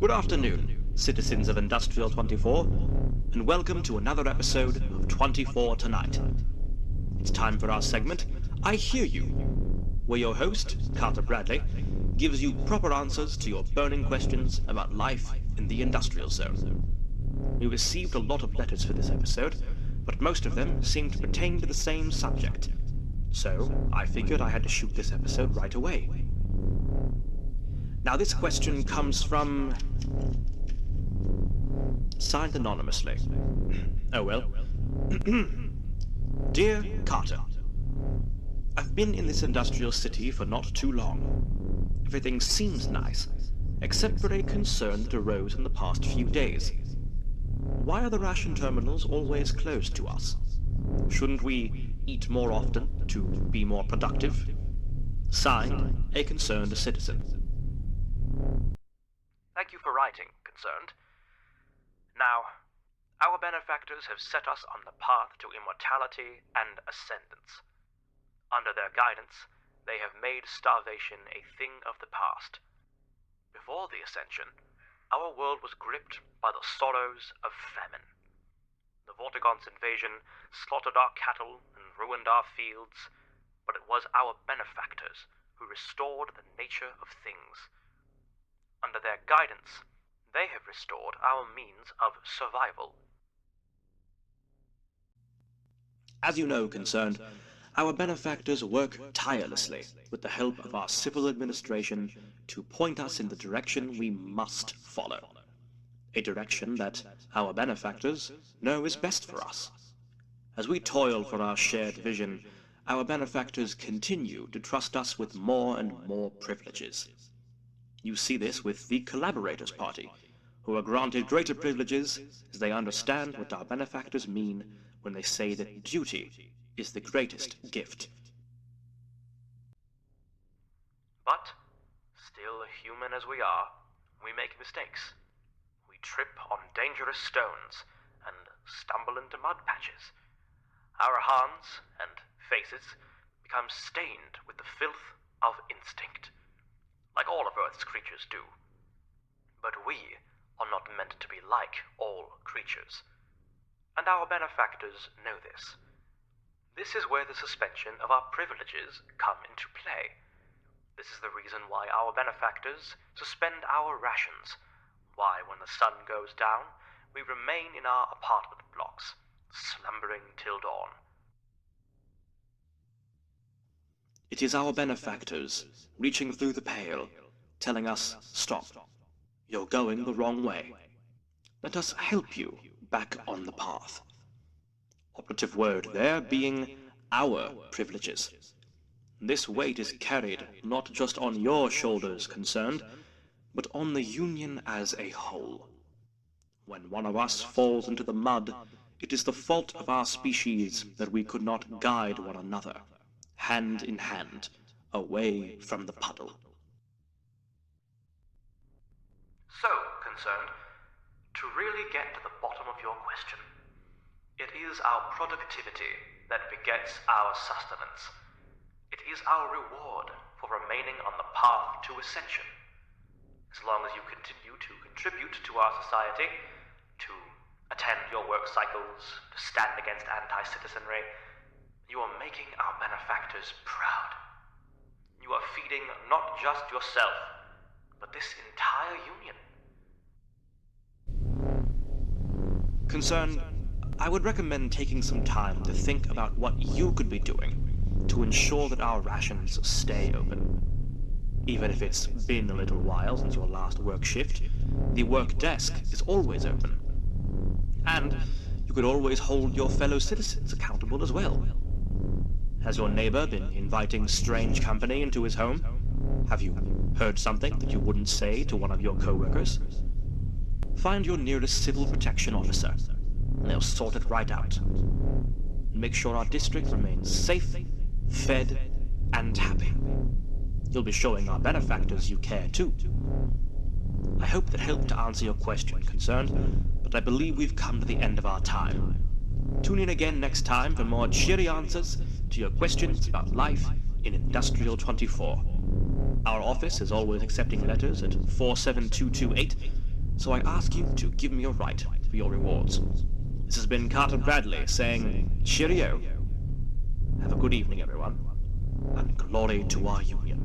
Good afternoon, citizens of Industrial 24, and welcome to another episode of 24 Tonight. It's time for our segment, I Hear You, where your host, Carter Bradley, gives you proper answers to your burning questions about life in the industrial zone. We received a lot of letters for this episode, but most of them seemed to pertain to the same subject. So, I figured I had to shoot this episode right away. Now this question comes from... signed anonymously. Oh well. Dear Carter, I've been in this industrial city for not too long. Everything seems nice, except for a concern that arose in the past few days. Why are the ration terminals always closed to us? Shouldn't we eat more often to be more productive? Signed, a concerned citizen. Thank you for writing, Concerned. Now, our benefactors have set us on the path to immortality and ascendance. Under their guidance, they have made starvation a thing of the past. Before the ascension, our world was gripped by the sorrows of famine. The Vortigaunt's invasion slaughtered our cattle and ruined our fields, but it was our benefactors who restored the nature of things. Under their guidance, they have restored our means of survival. As you know, Concerned, our benefactors work tirelessly with the help of our civil administration to point us in the direction we must follow. A direction that our benefactors know is best for us. As we toil for our shared vision, our benefactors continue to trust us with more and more privileges. You see this with the Collaborators Party, who are granted greater privileges as they understand what our benefactors mean when they say that duty is the greatest gift. But, still human as we are, we make mistakes. We trip on dangerous stones and stumble into mud patches. Our hands and faces become stained with the filth of instinct, like all of Earth's creatures do. But we are not meant to be like all creatures. And our benefactors know this. This is where the suspension of our privileges come into play. This is the reason why our benefactors suspend our rations, why when the sun goes down, we remain in our apartment blocks, slumbering till dawn. It is our benefactors, reaching through the pale, telling us, stop, you're going the wrong way. Let us help you back on the path. Operative word there being our privileges. This weight is carried not just on your shoulders, Concerned, but on the Union as a whole. When one of us falls into the mud, it is the fault of our species that we could not guide one another, hand in hand, away from the puddle. So, Concerned, to really get to the bottom of your question, it is our productivity that begets our sustenance. It is our reward for remaining on the path to ascension. As long as you continue to contribute to our society, to attend your work cycles, to stand against anti-citizenry, you are making our benefactors proud. You are feeding not just yourself, but this entire union. Concerned, I would recommend taking some time to think about what you could be doing to ensure that our rations stay open. Even if it's been a little while since your last work shift, the work desk is always open. And you could always hold your fellow citizens accountable as well. Has your neighbor been inviting strange company into his home? Have you heard something that you wouldn't say to one of your co-workers? Find your nearest civil protection officer, and they'll sort it right out. Make sure our district remains safe, fed, and happy. You'll be showing our benefactors you care too. I hope that helped to answer your question, Concerned, but I believe we've come to the end of our time. Tune in again next time for more cheery answers to your questions about life in Industrial 24. Our office is always accepting letters at 47228, So I ask you to give me a right for your rewards. This has been Carter Bradley saying cheerio. Have a good evening, everyone, and glory to our union.